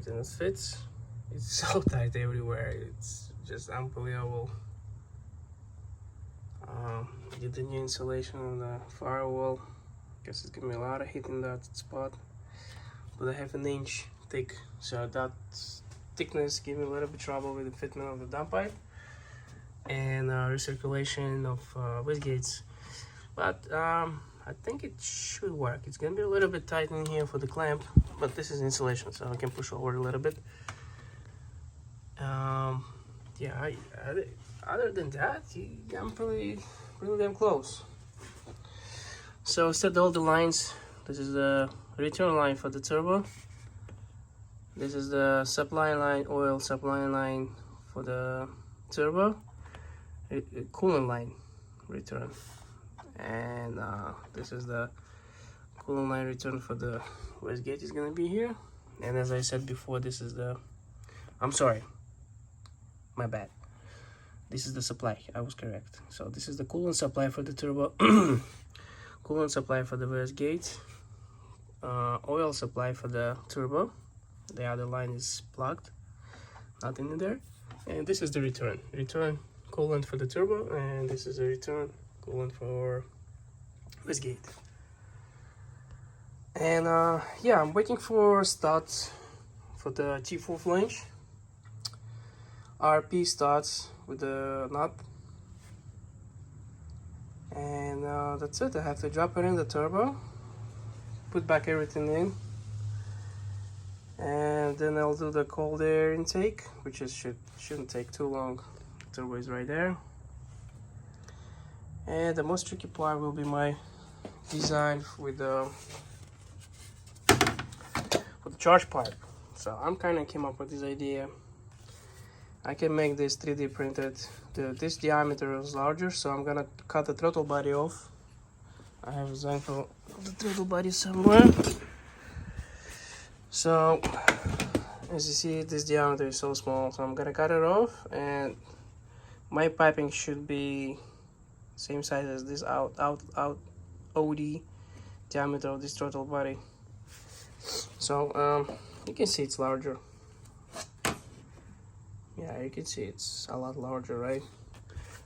everything fits. It's so tight everywhere, it's just unbelievable. Did the new insulation on the firewall. Guess it's giving me a lot of heat in that spot, but I have an inch thick, so that thickness gave me a little bit trouble with the fitment of the dump pipe and recirculation of wastegates. But I think it should work. It's gonna be a little bit tight in here for the clamp, but this is insulation, so I can push over a little bit. Yeah, other than that, I'm pretty damn close. So set all the lines. This is the return line for the turbo. This is the supply line, oil supply line for the turbo. Coolant line return. And this is the coolant line return for the wastegate is gonna be here. And as I said before, this is the, I'm sorry, my bad. This is the supply, I was correct. So this is the coolant supply for the turbo, coolant supply for the wastegate, oil supply for the turbo. The other line is plugged, nothing in there. And this is the return coolant for the turbo, and this is a return coolant for wastegate. And yeah, I'm waiting for studs for the T4 flange. RP studs with the nut, and that's it. I have to drop it in the turbo, put back everything in, and then I'll do the cold air intake, which shouldn't take too long. The turbo is right there, and the most tricky part will be my design with the charge pipe. So I'm kind of came up with this idea. I can make this 3D printed. This diameter is larger, so I'm gonna cut the throttle body off. I have a design for the throttle body somewhere. So as you see, this diameter is so small, so I'm gonna cut it off, and my piping should be same size as this Audi diameter of this throttle body. So you can see it's larger. Yeah, you can see it's a lot larger, right?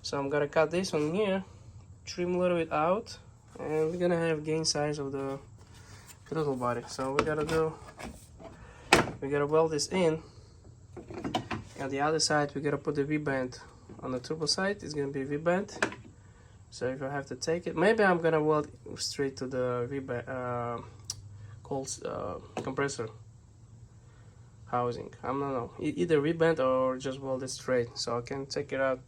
So I'm gonna cut this one here, trim a little bit out, and we're gonna have gain size of the throttle body. So we gotta weld this in, and the other side we gotta put the V-band. On the turbo side it's gonna be V-band, so if I have to take it, maybe I'm gonna weld straight to the V-band compressor housing. I don't know, either V-band or just weld it straight, so I can take it out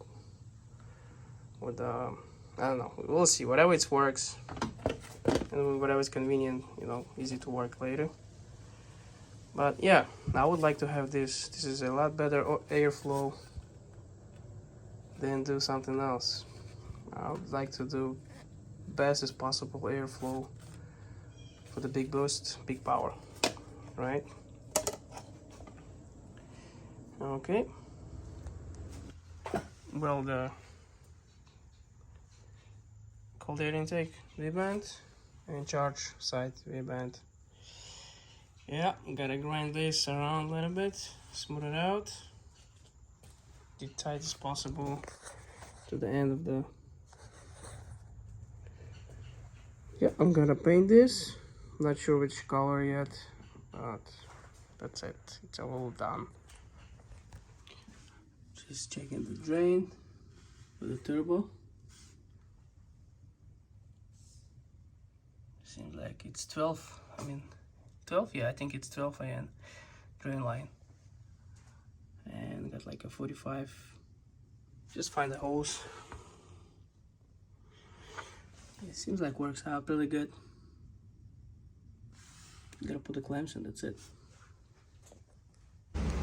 with I don't know, we'll see. Whatever it works, and whatever is convenient, you know, easy to work later. But yeah, I would like to have this. This is a lot better airflow than do something else. I would like to do best as possible airflow for the big boost, big power, right? Okay. Well, the cold air intake V-band and charge side V-band. Yeah, gotta grind this around a little bit, smooth it out, as tight as possible to the end of the. Yeah, I'm gonna paint this. Not sure which color yet, but that's it. It's all done. Just checking the drain for the turbo. Seems like it's 12. 12? Yeah, I think it's 12 AN drain line. And got like a 45. Just find the hose. It seems like works out really good. Gotta put the clamps in, that's it.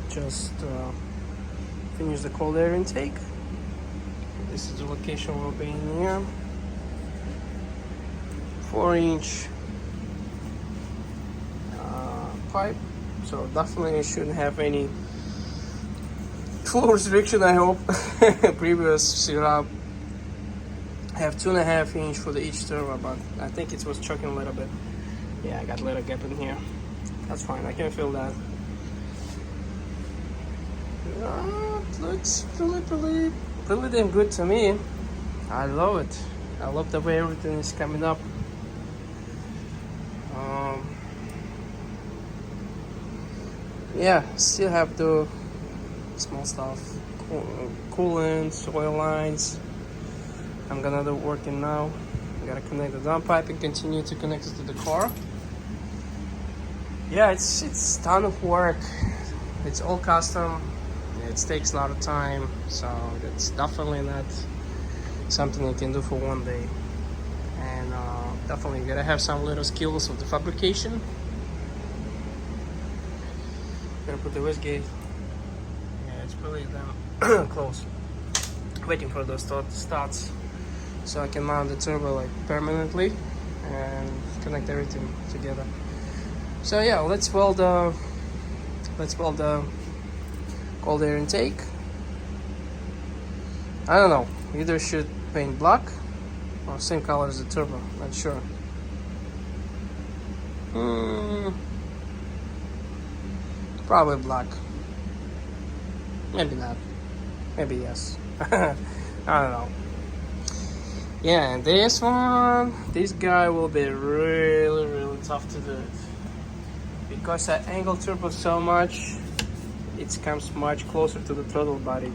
Just finish the cold air intake. This is the location we'll be in here. 4-inch pipe, so definitely shouldn't have any flow restriction, I hope. Previous setup have 2.5-inch for the each turbo, but I think it was choking a little bit. Yeah, I got a little gap in here. That's fine, I can feel that. It looks really damn good to me. I love it. I love the way everything is coming up. Yeah, still have the small stuff, coolants, oil lines. I'm gonna do working now. I gotta connect the downpipe and continue to connect it to the car. Yeah, it's ton of work. It's all custom. It takes a lot of time, so it's definitely not something you can do for one day. And definitely you gotta have some little skills with the fabrication. Gonna put the wastegate. Yeah, it's really damn close. Waiting for those starts so I can mount the turbo like permanently and connect everything together. So yeah, let's weld the cold air intake. I don't know, either should paint black or same color as the turbo, not sure. Probably black. Maybe not. Maybe yes. I don't know. Yeah, and this guy will be really tough to do it. Because I angle turbo so much, it comes much closer to the throttle body.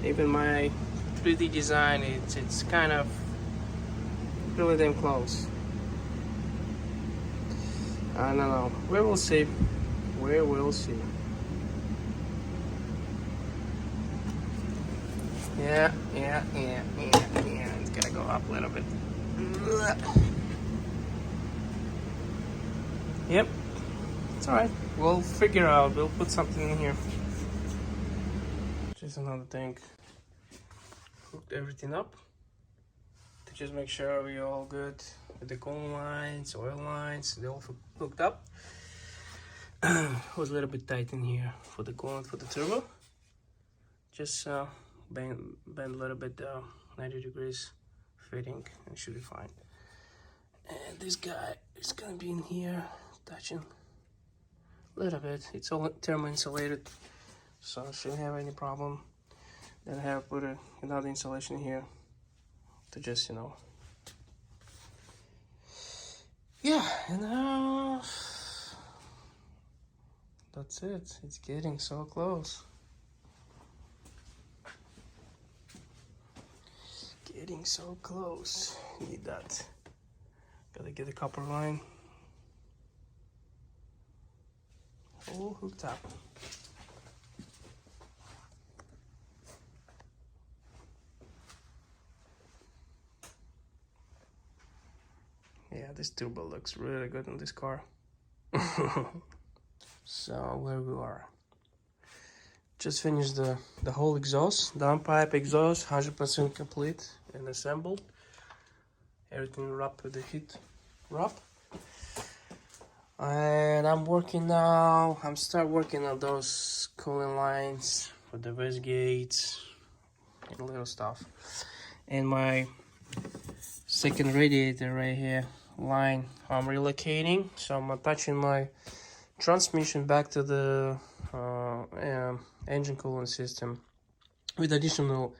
Even my 3D design, it's kind of really damn close. I don't know. We will see. We will see. Yeah. It's gotta go up a little bit. Yep. It's alright. We'll figure out. We'll put something in here. Just another thing. Hooked everything up to just make sure we're all good with the coolant lines, oil lines. They all hooked up. Was a little bit tight in here for the coolant for the turbo. Just bend a little bit 90 degrees fitting and should be fine. And this guy is gonna be in here touching a little bit. It's all thermal insulated, so shouldn't have any problem. Then I have put another insulation here to just, you know. Yeah, and that's it. It's getting so close. Getting so close. Need that. Gotta get the copper line all hooked up. Yeah, this turbo looks really good in this car. So where we are. Just finished the whole exhaust, downpipe exhaust, 100% complete and assembled. Everything wrapped with the heat wrap. And I'm working now. I'm start working on those cooling lines for the wastegates and little stuff. And my second radiator right here line I'm relocating, so I'm attaching my transmission back to the engine cooling system with additional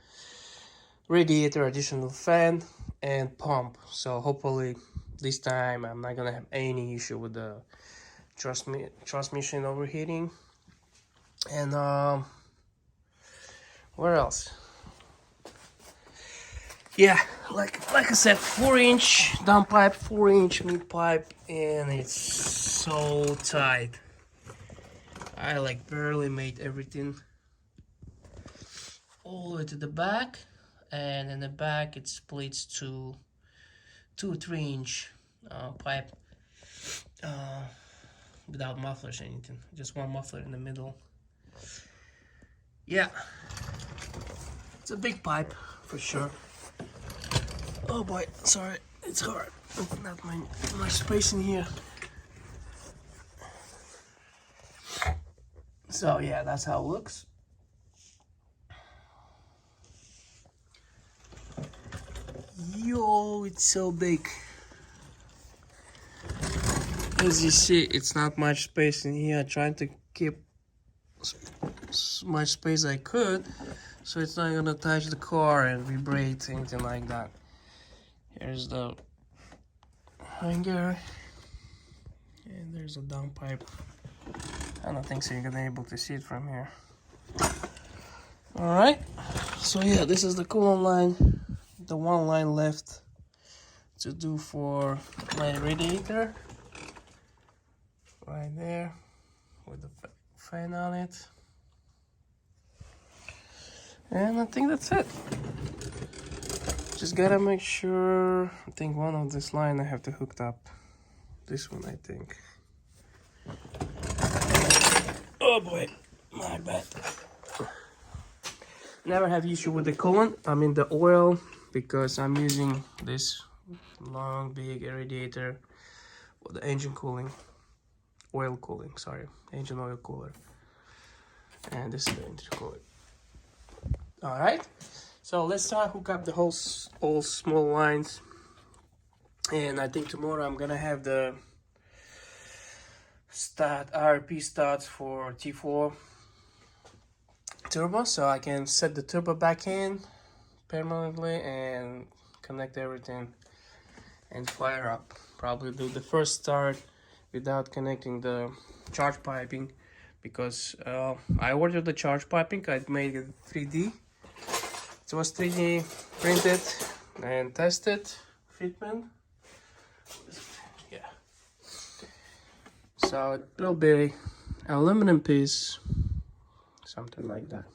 radiator, additional fan and pump. So hopefully this time I'm not gonna have any issue with the transmission overheating. And where else? Yeah, like I said, 4-inch downpipe, 4-inch mid pipe, and it's so tight. I like barely made everything all the way to the back, and in the back it splits to 2-3-inch pipe without mufflers or anything, just one muffler in the middle. Yeah, it's a big pipe for sure. Oh boy, sorry, it's hard. Not much space in here. So yeah, that's how it looks. Yo, it's so big. As you see, it's not much space in here. Trying to keep as much space I could, so it's not gonna touch the car and vibrate, anything like that. Here's the hanger, and there's a downpipe. I don't think so you're gonna be able to see it from here. Alright, so yeah, this is the coolant line. The one line left to do for my radiator. Right there, with the fan on it. And I think that's it. Just gotta make sure, I think one of this line I have to hook up. This one, I think. Oh boy, my bad. Never have issue with the coolant, I mean the oil, because I'm using this long big radiator for the engine cooling. Oil cooling, sorry, engine oil cooler. And this is the engine cooler. Alright, so let's start hook up the all small lines. And I think tomorrow I'm gonna have the RP starts for T4 turbo, so I can set the turbo back in permanently and connect everything and fire up. Probably do the first start without connecting the charge piping, because I ordered the charge piping. I made it 3D. It was 3D printed and tested fitment. Yeah. So it will be aluminum piece, something like that.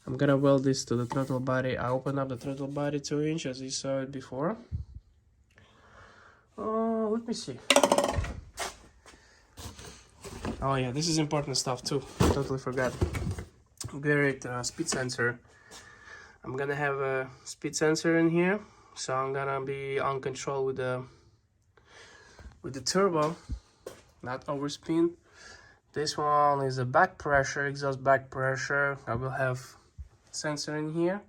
I'm gonna weld this to the throttle body. I opened up the throttle body 2 inches as you saw it before. Let me see. Oh yeah, this is important stuff too. Totally forgot. Great speed sensor. I'm gonna have a speed sensor in here, so I'm gonna be on control with the turbo, not overspin. This one is a back pressure, exhaust back pressure. I will have sensor in here,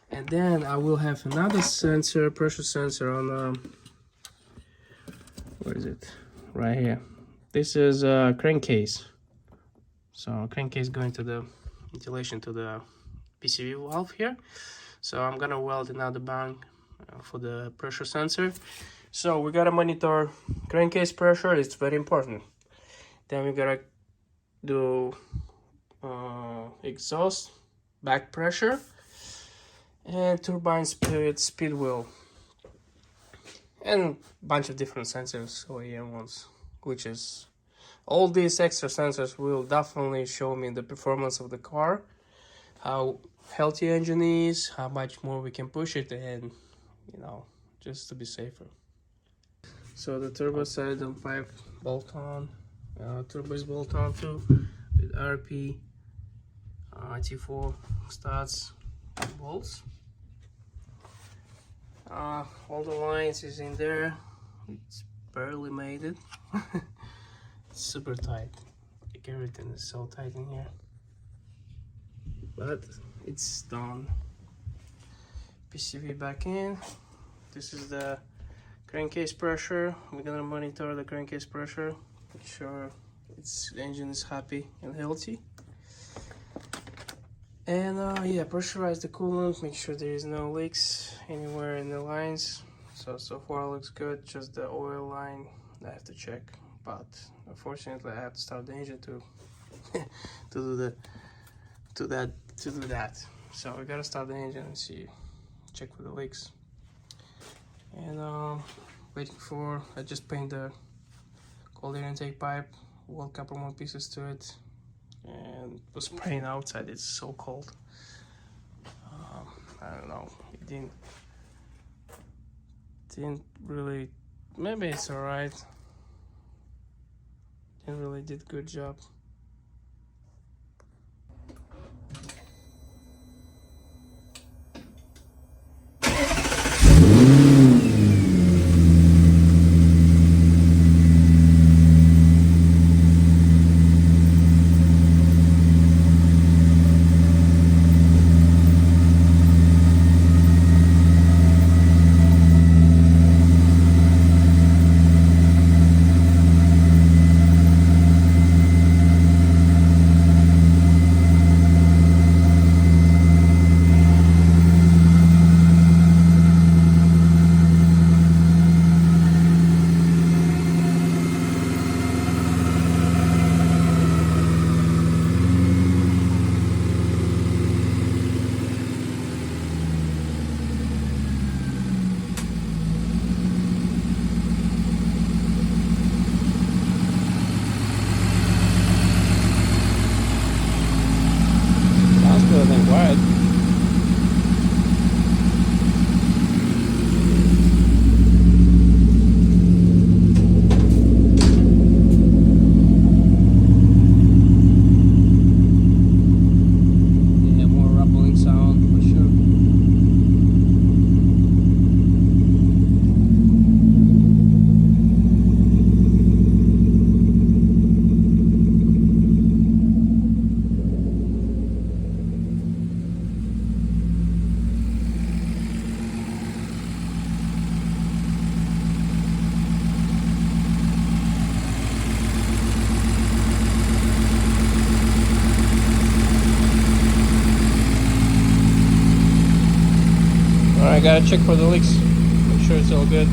and then I will have another sensor, pressure sensor on where is it? Right here. This is a crankcase. So crankcase going to the ventilation to the PCV valve here. So I'm gonna weld another bang for the pressure sensor. So we gotta monitor crankcase pressure. It's very important. Then we gotta do exhaust back pressure and turbine speed wheel, and a bunch of different sensors, OEM ones, which is all these extra sensors will definitely show me the performance of the car, how healthy engine is, how much more we can push it, and you know, just to be safer. So the turbo side on 5 bolt on, turbo is bolt on too, with RP T4 studs and bolts. All the lines is in there. It's barely made it. It's super tight. Like everything is so tight in here, but it's done. PCV back in. This is the crankcase pressure. We're gonna monitor the crankcase pressure, make sure the engine is happy and healthy. And yeah, pressurize the coolant, make sure there is no leaks anywhere in the lines. So far looks good, just the oil line I have to check, but unfortunately I have to start the engine to to do that. So we gotta start the engine and check for the leaks. And waiting for, I just paint the cold air intake pipe, weld a couple more pieces to it, and was spraying outside. It's so cold. I don't know, it didn't really, maybe it's alright, didn't really did good job. than quiet. Yeah, more rumbling sound for sure. Alright, gotta check for the leaks. Make sure it's all good.